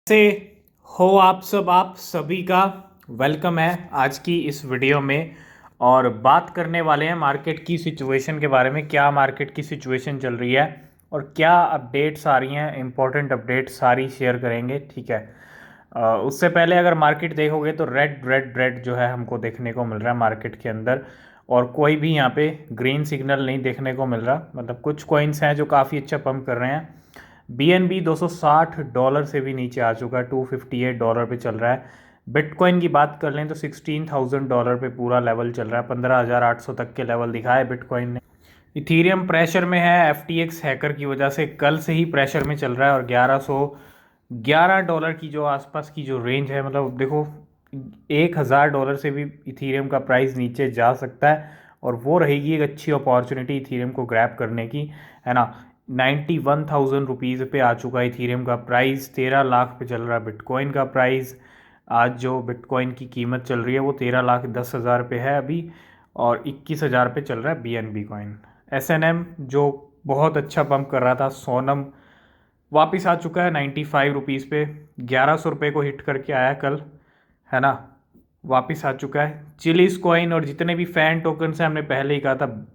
से हो आप सभी का वेलकम है आज की इस वीडियो में। और बात करने वाले हैं मार्केट की सिचुएशन के बारे में, क्या मार्केट की सिचुएशन चल रही है और क्या अपडेट्स आ रही हैं, इंपॉर्टेंट अपडेट्स सारी शेयर करेंगे। ठीक है। उससे पहले अगर मार्केट देखोगे तो रेड रेड रेड जो है हमको देखने को मिल रहा है मार्केट के अंदर, और कोई भी यहाँ पे ग्रीन सिग्नल नहीं देखने को मिल रहा। मतलब कुछ कॉइन्स हैं जो काफ़ी अच्छा पंप कर रहे हैं। BNB $260 से भी नीचे आ चुका है, $258 पे चल रहा है। बिटकॉइन की बात कर लें तो $16,000 पे पूरा लेवल चल रहा है, 15,800 तक के लेवल दिखाया है बिटकॉइन ने। इथीरियम प्रेशर में है, FTX हैकर की वजह से कल से ही प्रेशर में चल रहा है, और $1111 की जो आसपास की जो रेंज है, मतलब देखो $1,000 से भी इथीरियम का प्राइस नीचे जा सकता है, और वो रहेगी एक अच्छी अपॉर्चुनिटी इथीरियम को ग्रैब करने की, है ना। 91,000 रुपीज़ पे आ चुका है इथीरियम का प्राइस, 13 लाख पे चल रहा है बिटकॉइन का प्राइस। आज जो बिटकॉइन की कीमत चल रही है वो 13,10,000 पे है अभी, और 21,000 पे चल रहा है BNB कॉइन। SNM जो बहुत अच्छा पंप कर रहा था, सोनम वापस आ चुका है 95 रुपीज़ पे, 1100 रुपये को हिट करके आया कल, है ना। वापस आ चुका है चिलीज कॉइन, और जितने भी फैन टोकन्स हैं, हमने पहले ही कहा था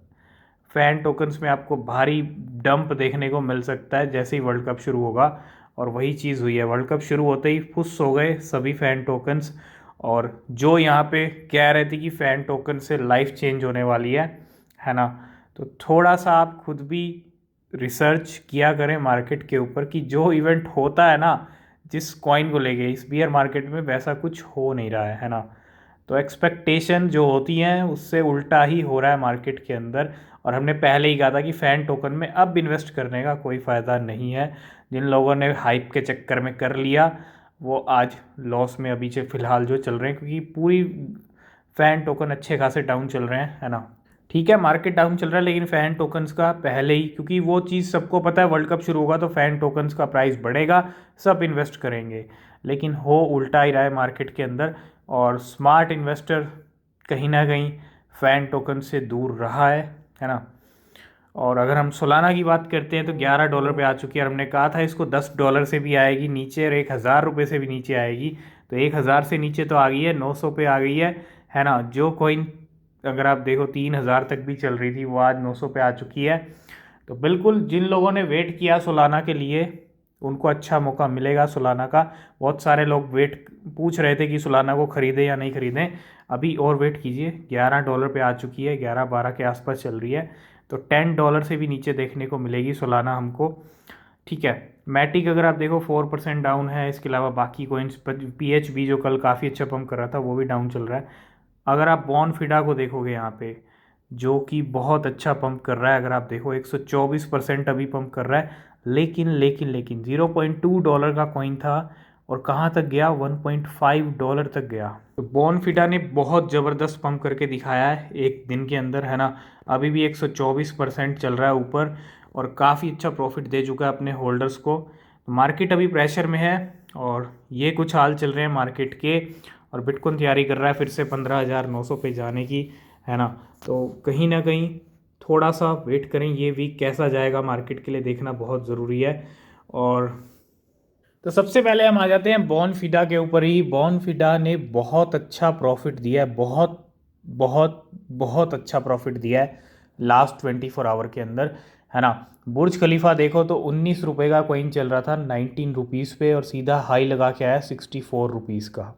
फैन टोकन्स में आपको भारी डंप देखने को मिल सकता है जैसे ही वर्ल्ड कप शुरू होगा, और वही चीज़ हुई है। वर्ल्ड कप शुरू होते ही फुस हो गए सभी फैन टोकन्स, और जो यहाँ पे कह रहे थे कि फ़ैन टोकन से लाइफ चेंज होने वाली है ना। तो थोड़ा सा आप खुद भी रिसर्च किया करें मार्केट के ऊपर कि जो इवेंट होता है ना, जिस कॉइन को लेके इस बियर मार्केट में वैसा कुछ हो नहीं रहा है ना। तो एक्सपेक्टेशन जो होती हैं उससे उल्टा ही हो रहा है मार्केट के अंदर, और हमने पहले ही कहा था कि फ़ैन टोकन में अब इन्वेस्ट करने का कोई फ़ायदा नहीं है। जिन लोगों ने हाइप के चक्कर में कर लिया वो आज लॉस में अभी से फ़िलहाल जो चल रहे हैं, क्योंकि पूरी फ़ैन टोकन अच्छे खासे डाउन चल रहे हैं, है ना। ठीक है, मार्केट डाउन चल रहा है, लेकिन फ़ैन टोकन्स का पहले ही, क्योंकि वो चीज़ सबको पता है वर्ल्ड कप शुरू होगा तो फ़ैन टोकन्स का प्राइस बढ़ेगा, सब इन्वेस्ट करेंगे। लेकिन हो उल्टा ही रहा है मार्केट के अंदर, और स्मार्ट इन्वेस्टर कहीं ना कहीं फ़ैन टोकन से दूर रहा है ना। और अगर हम सोलाना की बात करते हैं तो $11 पे आ चुकी है, और हमने कहा था इसको $10 से भी आएगी नीचे, और 1,000 रुपये से भी नीचे आएगी। तो 1,000 से नीचे तो आ गई है, 900 पे आ गई है ना। जो कोइन अगर आप देखो 3,000 तक भी चल रही थी, वो आज 900 पे आ चुकी है। तो बिल्कुल जिन लोगों ने वेट किया सोलाना के लिए उनको अच्छा मौका मिलेगा सोलाना का। बहुत सारे लोग वेट पूछ रहे थे कि सोलाना को ख़रीदें या नहीं ख़रीदें, अभी और वेट कीजिए। $11 पे आ चुकी है, 11-12 के आसपास चल रही है, तो $10 से भी नीचे देखने को मिलेगी सोलाना हमको। ठीक है। मैटिक अगर आप देखो 4% डाउन है, इसके अलावा बाकी कोइंस, PHB जो कल काफ़ी अच्छा पंप कर रहा था वो भी डाउन चल रहा है। अगर आप बॉनफिडा को देखोगे यहाँ पे, जो कि बहुत अच्छा पंप कर रहा है, अगर आप देखो 124% अभी पंप कर रहा है, लेकिन $0.2 का कॉइन था, और कहाँ तक गया, $1.5 तक गया। तो बॉनफिडा ने बहुत ज़बरदस्त पंप करके दिखाया है एक दिन के अंदर, है ना। अभी भी 124% चल रहा है ऊपर, और काफ़ी अच्छा प्रॉफिट दे चुका है अपने होल्डर्स को। मार्केट अभी प्रेशर में है, और ये कुछ हाल चल रहे हैं मार्केट के, और बिटकॉइन तैयारी कर रहा है फिर से 15,900 पे जाने की, है ना। तो कहीं ना कहीं थोड़ा सा वेट करें, ये वीक कैसा जाएगा मार्केट के लिए देखना बहुत ज़रूरी है। और तो सबसे पहले हम आ जाते हैं बॉनफिडा के ऊपर ही। बॉनफिडा ने बहुत अच्छा प्रॉफिट दिया है, बहुत बहुत बहुत अच्छा प्रॉफिट दिया है लास्ट 24 आवर के अंदर, है ना। बुर्ज खलीफा देखो तो $19 का कॉइन चल रहा था 19 रुपीज़ पे, और सीधा हाई लगा के आया 64 रुपीज़ का।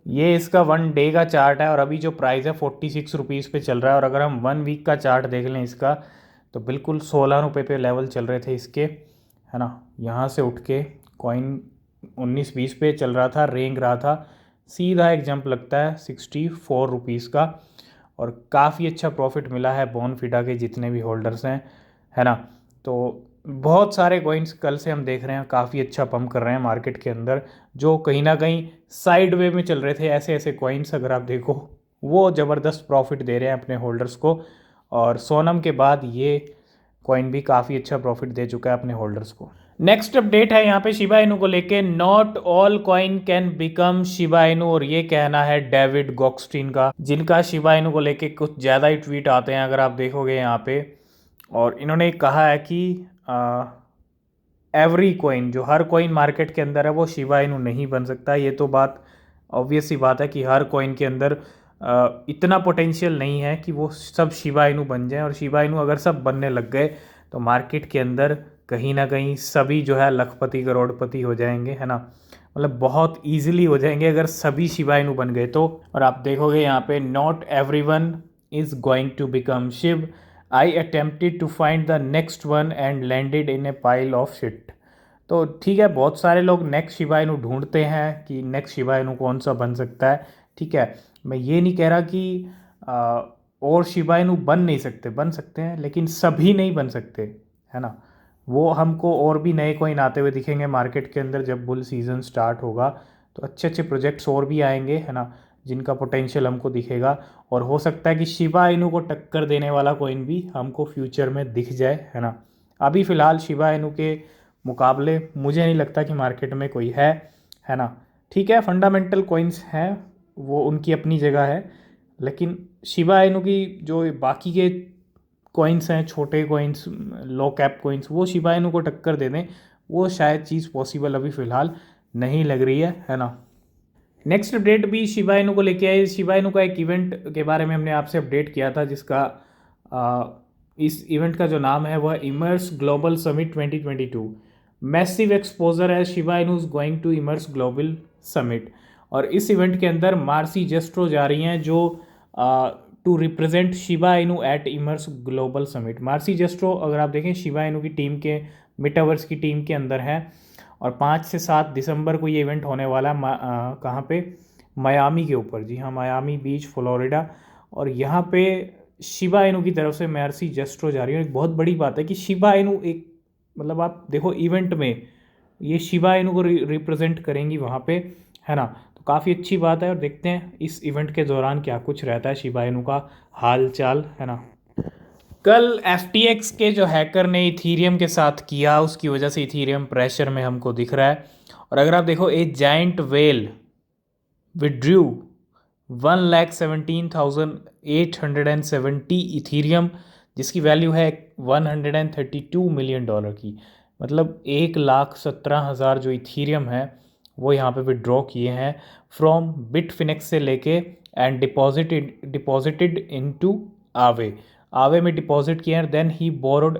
ये इसका 1 डे का चार्ट है, और अभी जो प्राइस है 46 रुपीज़ पे चल रहा है। और अगर हम 1 वीक का चार्ट देख लें इसका, तो बिल्कुल 16 रुपये पे लेवल चल रहे थे इसके, है ना। यहाँ से उठ के कॉइन 19-20 पे चल रहा था, रेंग रहा था, सीधा एक जंप लगता है 64 रुपीज़ का, और काफ़ी अच्छा प्रॉफिट मिला है बॉनफिडा के जितने भी होल्डर्स हैं, है ना। तो बहुत सारे कॉइन्स कल से हम देख रहे हैं काफ़ी अच्छा पंप कर रहे हैं मार्केट के अंदर, जो कहीं ना कहीं साइड वे में चल रहे थे। ऐसे ऐसे कॉइन्स अगर आप देखो वो ज़बरदस्त प्रॉफिट दे रहे हैं अपने होल्डर्स को, और सोनम के बाद ये कॉइन भी काफ़ी अच्छा प्रॉफिट दे चुका है अपने होल्डर्स को। नेक्स्ट अपडेट है यहाँ पे शिबा इनू को लेके, not all coin can become Shiba Inu, और ये कहना है डेविड गॉक्स्टीन का, जिनका शिबा इनू को लेके कुछ ज़्यादा ही ट्वीट आते हैं अगर आप देखोगे यहाँ पे। और इन्होंने कहा है कि एवरी कॉइन, जो हर कॉइन मार्केट के अंदर है वो शिबा इनू नहीं बन सकता। ये तो बात ऑब्वियस सी बात है कि हर कॉइन के अंदर इतना पोटेंशियल नहीं है कि वो सब शिबा इनू बन जाए। और शिबा इनू अगर सब बनने लग गए तो मार्केट के अंदर कहीं ना कहीं सभी जो है लखपति करोड़पति हो जाएंगे, है ना। मतलब बहुत ईजिली हो जाएंगे अगर सभी शिबा इनू बन गए तो। और आप देखोगे यहाँ पे not everyone is going to become Shib, I attempted to find the next one and landed in a pile of shit. तो ठीक है, बहुत सारे लोग नेक्स्ट शिबा इनू ढूंढते हैं कि नेक्स्ट शिबा इनू कौन सा बन सकता है। ठीक है, मैं ये नहीं कह रहा कि और शिबा इनू बन नहीं सकते, बन सकते हैं, लेकिन सभी नहीं बन सकते, है ना। वो हमको और भी नए कोइन आते हुए दिखेंगे मार्केट के अंदर जब बुल सीज़न स्टार्ट होगा। तो अच्छे अच्छे प्रोजेक्ट्स और भी आएंगे, है ना, जिनका पोटेंशियल हमको दिखेगा। और हो सकता है कि शिबा इनू को टक्कर देने वाला कोइन भी हमको फ्यूचर में दिख जाए, है ना। अभी फ़िलहाल शिबा इनू के मुकाबले मुझे नहीं लगता कि मार्केट में कोई है ना। ठीक है, फंडामेंटल कोइंस हैं, वो उनकी अपनी जगह है, लेकिन शिबा इनू की जो बाकी के कॉइन्स हैं, छोटे कॉइन्स, लो कैप कॉइन्स, वो शिबा इनू को टक्कर दे दें, वो शायद चीज़ पॉसिबल अभी फ़िलहाल नहीं लग रही है ना। नेक्स्ट अपडेट भी शिबा इनू को लेके आए। शिबा इनू का एक इवेंट के बारे में हमने आपसे अपडेट किया था, जिसका इस इवेंट का जो नाम है वह Immerse Global Summit 2022। Massive exposure है Shiba Inu is going to Immerse Global Summit. और इस इवेंट के अंदर मार्सी जेस्ट्रो जा रही हैं जो to represent Shiba Inu at Immerse Global Summit. Marcy Jestro अगर आप देखें शिबा इनू की टीम के, मिटावर्स की टीम के अंदर हैं। और 5 से 7 दिसंबर को ये इवेंट होने वाला है कहाँ पे, मायामी के ऊपर। जी हाँ, मायामी बीच, फ्लोरिडा। और यहाँ पे शिबा इनू की तरफ से मार्सी जेस्ट्रो जा रही है। एक बहुत बड़ी बात है कि शिबा इनू एक, मतलब आप देखो इवेंट में ये शिबा इनू को रिप्रेजेंट करेंगी वहाँ पे, है ना। तो काफ़ी अच्छी बात है। और देखते हैं इस इवेंट के दौरान क्या कुछ रहता है शिबा इनू का हाल चाल, है ना। कल FTX के जो हैकर ने इथीरियम के साथ किया, उसकी वजह से इथीरियम प्रेशर में हमको दिख रहा है। और अगर आप देखो, ए जाइंट वेल विड्रू 1,17,870 इथीरियम, जिसकी वैल्यू है $132 मिलियन की। मतलब 1,17,000 जो इथीरियम है वो यहाँ पे विड्रॉ किए हैं फ्रॉम बिटफिनेक्स से लेके, एंड डिपॉजिटेड इनटू आवे। आवे में डिपॉजिट किए हैं। Then he borrowed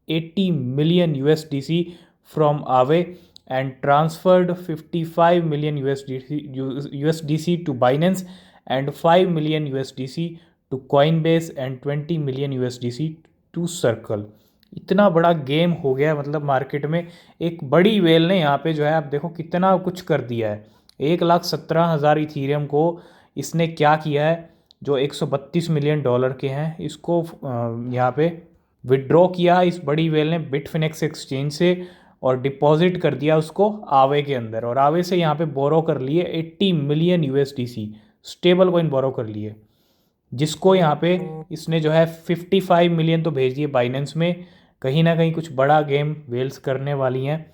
80 million USDC from Aave and transferred 55 million USDC to Binance and 5 million USDC to Coinbase and 20 million USDC to Circle। इतना बड़ा गेम हो गया, मतलब मार्केट में एक बड़ी वेल ने यहाँ पे जो है आप देखो कितना कुछ कर दिया है। 1,17,000 इथीरियम को इसने क्या किया है, जो $132 मिलियन के हैं, इसको यहाँ पे विड्रॉ किया इस बड़ी वेल ने बिटफिनेक्स एक्सचेंज से, और डिपॉजिट कर दिया उसको आवे के अंदर। और आवे से यहाँ पे बोरो कर लिए 80 मिलियन USDC स्टेबल कॉइन बोरो कर लिए, जिसको यहाँ पे इसने जो है 55 मिलियन तो भेज दिए बाइनेंस में। कहीं ना कहीं कुछ बड़ा गेम वेल्स करने वाली हैं,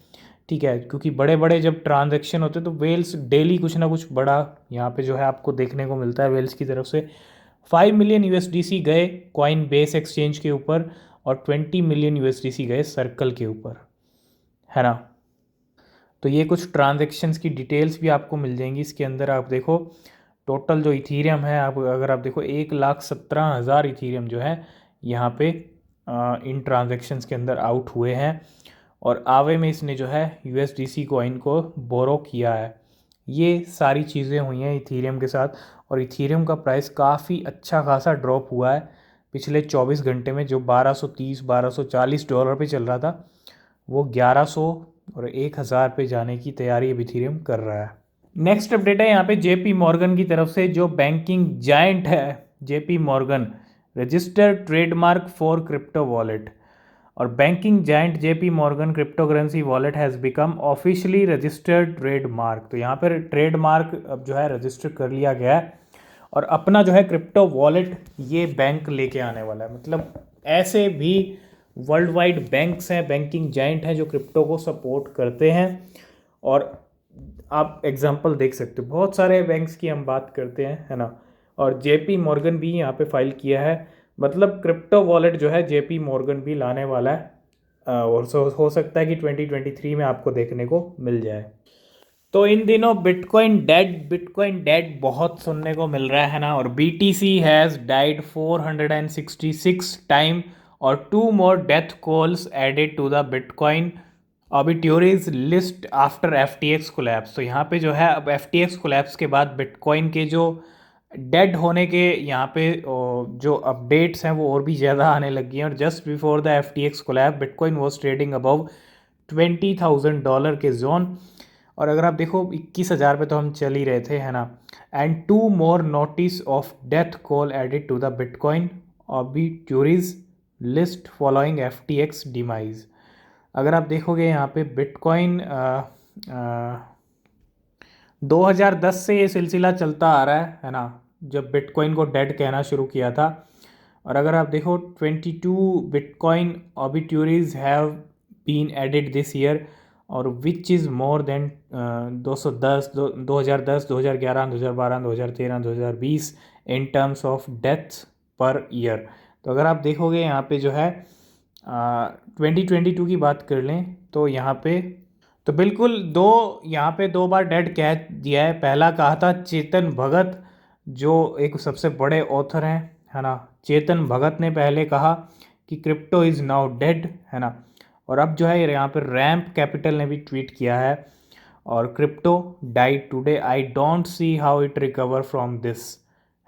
ठीक है, क्योंकि बड़े बड़े जब ट्रांजैक्शन होते हैं तो वेल्स डेली कुछ ना कुछ बड़ा यहाँ पे जो है आपको देखने को मिलता है वेल्स की तरफ से। 5 मिलियन USDC गए कॉइन बेस एक्सचेंज के ऊपर, और 20 मिलियन USDC गए सर्कल के ऊपर, है ना। तो ये कुछ ट्रांजैक्शंस की डिटेल्स भी आपको मिल जाएंगी इसके अंदर। आप देखो टोटल जो इथीरियम है, आप अगर आप देखो 1,17,000 इथीरियम जो है यहाँ पे इन ट्रांजैक्शंस के अंदर आउट हुए हैं। और आवे में इसने जो है USDC कॉइन को बोरो किया है। ये सारी चीज़ें हुई हैं इथीरियम के साथ। और इथीरियम का प्राइस काफ़ी अच्छा खासा ड्रॉप हुआ है पिछले 24 घंटे में। जो $1,230-$1,240 पे चल रहा था, वो 1,100 और 1,000 पे जाने की तैयारी अब इथीरियम कर रहा है। नेक्स्ट अपडेट है यहाँ पे JP मॉर्गन की तरफ से। जो बैंकिंग जायंट है JP Morgan, registered trademark for crypto wallet. और banking giant JP Morgan cryptocurrency wallet has become officially registered trademark. तो यहाँ पर ट्रेडमार्क अब जो है रजिस्टर कर लिया गया है, और अपना जो है क्रिप्टो वॉलेट ये बैंक लेके आने वाला है। मतलब ऐसे भी वर्ल्ड वाइड बैंक्स हैं, बैंकिंग जाइंट हैं जो क्रिप्टो को सपोर्ट करते हैं। और आप एग्जांपल देख सकते हो, बहुत सारे बैंक्स की हम बात करते हैं, है ना। और JP मॉर्गन भी यहाँ पे फाइल किया है। मतलब क्रिप्टो वॉलेट जो है JP मॉर्गन भी लाने वाला है और हो सकता है कि 2023 में आपको देखने को मिल जाए। तो इन दिनों बिटकॉइन डेड बहुत सुनने को मिल रहा है ना। और BTC हैज़ डाइड 466 टाइम और 2 more death calls added to the bitcoin obituaries list after FTX collapse. तो यहाँ पे जो है अब FTX कोलैप्स के बाद बिटकॉइन के जो डेड होने के यहाँ पे जो अपडेट्स हैं वो और भी ज़्यादा आने लगी हैं। और just before the FTX कोलैप bitcoin was trading above $20,000 के जोन। और अगर आप देखो 21,000 पे तो हम चल ही रहे थे, है ना। And 2 more notice of death call added to the bitcoin obituaries list following FTX demise. अगर आप देखोगे यहाँ पे बिटकॉइन 2010 से ये सिलसिला चलता आ रहा है ना, जब बिटकॉइन को डेड कहना शुरू किया था। और अगर आप देखो 22 bitcoin obituaries have been added this year, और which is more than 2010, 2011, 2012, 2013, 2020 in terms of deaths per year. तो अगर आप देखोगे यहाँ पे जो है 2022 की बात कर लें तो यहाँ पे तो बिल्कुल यहाँ पे 2 बार डेड कह दिया है। पहला कहा था चेतन भगत, जो एक सबसे बड़े ऑथर हैं, है ना। चेतन भगत ने पहले कहा कि क्रिप्टो इज़ नाउ डेड, है ना। और अब जो है यहाँ पे रैम्प कैपिटल ने भी ट्वीट किया है, और crypto died today, I don't see how it recover from this,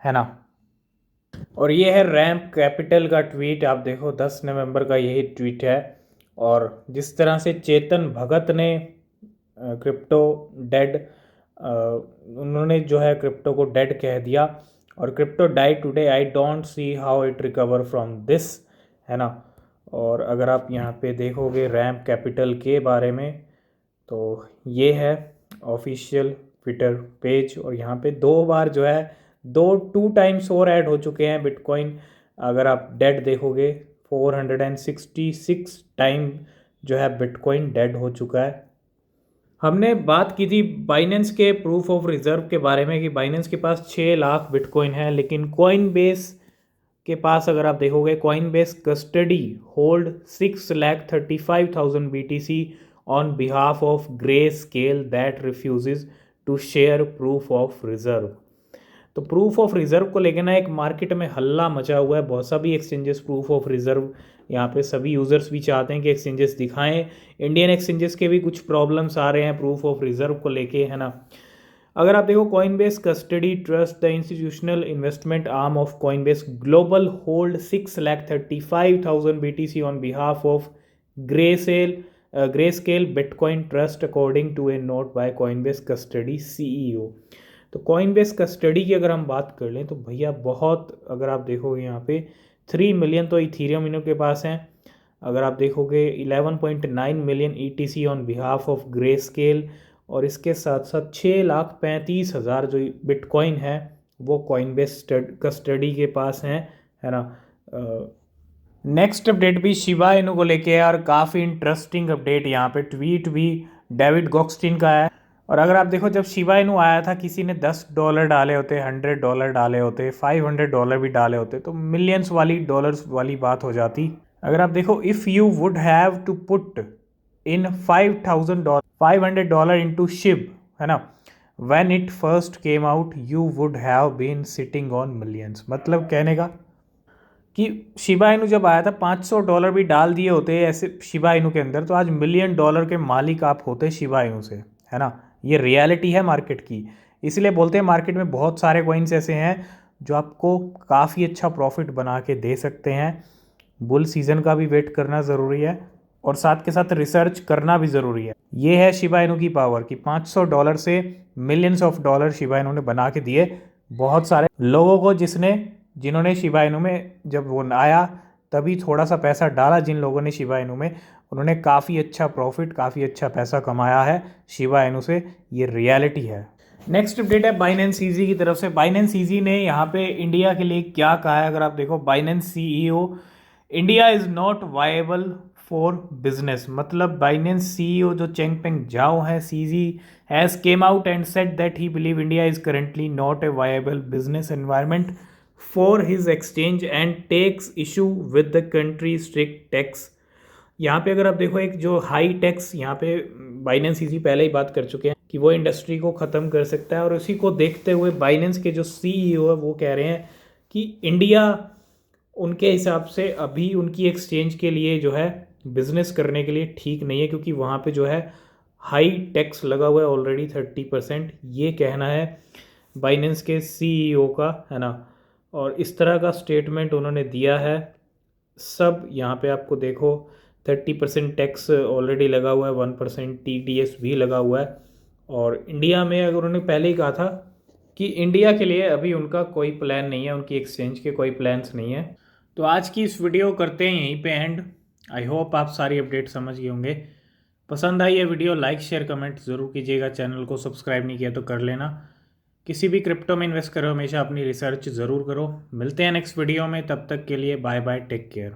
है ना। और ये है रैम्प कैपिटल का ट्वीट, आप देखो 10 नवंबर का यही ट्वीट है। और जिस तरह से चेतन भगत ने क्रिप्टो डेड, उन्होंने जो है क्रिप्टो को डेड कह दिया, और crypto die today, I don't see how it recover from this, है ना। और अगर आप यहाँ पे देखोगे रैम्प कैपिटल के बारे में, तो ये है ऑफिशियल ट्विटर पेज। और यहाँ पे 2 बार जो है 2 टाइम्स और ऐड हो चुके हैं बिटकॉइन। अगर आप डेड देखोगे 466 टाइम जो है बिटकॉइन डेड हो चुका है। हमने बात की थी बाइनेंस के प्रूफ ऑफ रिजर्व के बारे में कि बाइनेंस के पास 6 लाख बिटकॉइन है, लेकिन कॉइन बेस के पास अगर आप देखोगे Coinbase custody hold 6,35,000 BTC on behalf of Grayscale that refuses to share proof of reserve. तो प्रूफ ऑफ रिजर्व को लेकर ना एक मार्केट में हल्ला मचा हुआ है। बहुत सभी एक्सचेंजेस प्रूफ ऑफ रिजर्व, यहाँ पे सभी यूज़र्स भी चाहते हैं कि एक्सचेंजेस दिखाएं। इंडियन एक्सचेंजेस के भी कुछ प्रॉब्लम्स आ रहे हैं प्रूफ ऑफ रिजर्व को लेके, है ना। अगर आप देखो Coinbase custody trust the institutional investment arm of Coinbase global hold 6,35,000 BTC on behalf of Grayscale bitcoin trust according to a note by Coinbase custody CEO। तो कॉइनबेस कस्टडी की अगर हम बात कर लें तो भैया बहुत, अगर आप देखोगे यहाँ पे 3 मिलियन तो इथीरियम इनके पास हैं। अगर आप देखोगे 11.9 million ETC on behalf of grey scale, और इसके साथ साथ 6,35,000 जो बिटकॉइन है वो कॉइनबेस कस्टडी के पास हैं, है ना। नेक्स्ट अपडेट भी शिबा इनू को लेके है, और काफ़ी इंटरेस्टिंग अपडेट, यहाँ पे ट्वीट भी डेविड गॉक्स्टिन का है। और अगर आप देखो जब शिबा इनू आया था किसी ने $10 डाले होते, $100 डाले होते, $500 भी डाले होते, तो मिलियंस वाली डॉलर्स वाली बात हो जाती। अगर आप देखो if you would have to put in $500 into Shib, है ना, when it first came out you would have been sitting on millions. मतलब कहने का कि शिबा इनू जब आया था $500 भी डाल दिए होते ऐसे शिबा इनू के अंदर, तो आज $1 मिलियन के मालिक आप होते शिबा इनू से, है ना। ये रियलिटी है मार्केट की। इसलिए बोलते हैं मार्केट में बहुत सारे कॉइन्स ऐसे हैं जो आपको काफ़ी अच्छा प्रॉफिट बना के दे सकते हैं। बुल सीज़न का भी वेट करना ज़रूरी है, और साथ के साथ रिसर्च करना भी ज़रूरी है। ये है शिबा इनू की पावर कि $500 से millions of dollar Shiba Inu ने बना के दिए बहुत सारे लोगों को, जिन्होंने शिबा इनू में जब वो आया तभी थोड़ा सा पैसा डाला, जिन लोगों ने शिबा इनू में, उन्होंने काफ़ी अच्छा प्रॉफिट, काफ़ी अच्छा पैसा कमाया है शिबा इनू से। ये रियलिटी है। नेक्स्ट अपडेट है बाइनेंस ईजी की तरफ से। बाइनेंस ईजी ने यहाँ पे इंडिया के लिए क्या कहा है, अगर आप देखो Binance CEO, India is not viable for business. मतलब बाइनेंस CEO जो चेंगपेंग जाओ है, CZ has came out and said that he believe India is currently not a viable business environment for his exchange and takes issue with the country's strict tax यहाँ पे अगर आप देखो एक जो हाई टैक्स यहाँ पे बाइनेंस इसी पहले ही बात कर चुके हैं कि वो इंडस्ट्री को ख़त्म कर सकता है, और उसी को देखते हुए बाइनेंस के जो सीईओ है वो कह रहे हैं कि इंडिया उनके हिसाब से अभी उनकी एक्सचेंज के लिए जो है बिजनेस करने के लिए ठीक नहीं है, क्योंकि वहाँ पे जो है हाई टैक्स लगा हुआ है ऑलरेडी 30%, ये कहना है बाइनेंस के सीईओ का, है ना। और इस तरह का स्टेटमेंट उन्होंने दिया है। सब यहाँ पे आपको देखो 30% टैक्स ऑलरेडी लगा हुआ है, 1% TDS भी लगा हुआ है। और इंडिया में अगर उन्होंने पहले ही कहा था कि इंडिया के लिए अभी उनका कोई प्लान नहीं है, उनकी एक्सचेंज के कोई प्लान्स नहीं है। तो आज की इस वीडियो करते हैं यहीं पे एंड। आई होप आप सारी अपडेट समझ गए होंगे। पसंद आई है वीडियो, लाइक शेयर कमेंट ज़रूर कीजिएगा। चैनल को सब्सक्राइब नहीं किया तो कर लेना। किसी भी क्रिप्टो में इन्वेस्ट करो हमेशा अपनी रिसर्च ज़रूर करो। मिलते हैं नेक्स्ट वीडियो में, तब तक के लिए बाय बाय, टेक केयर।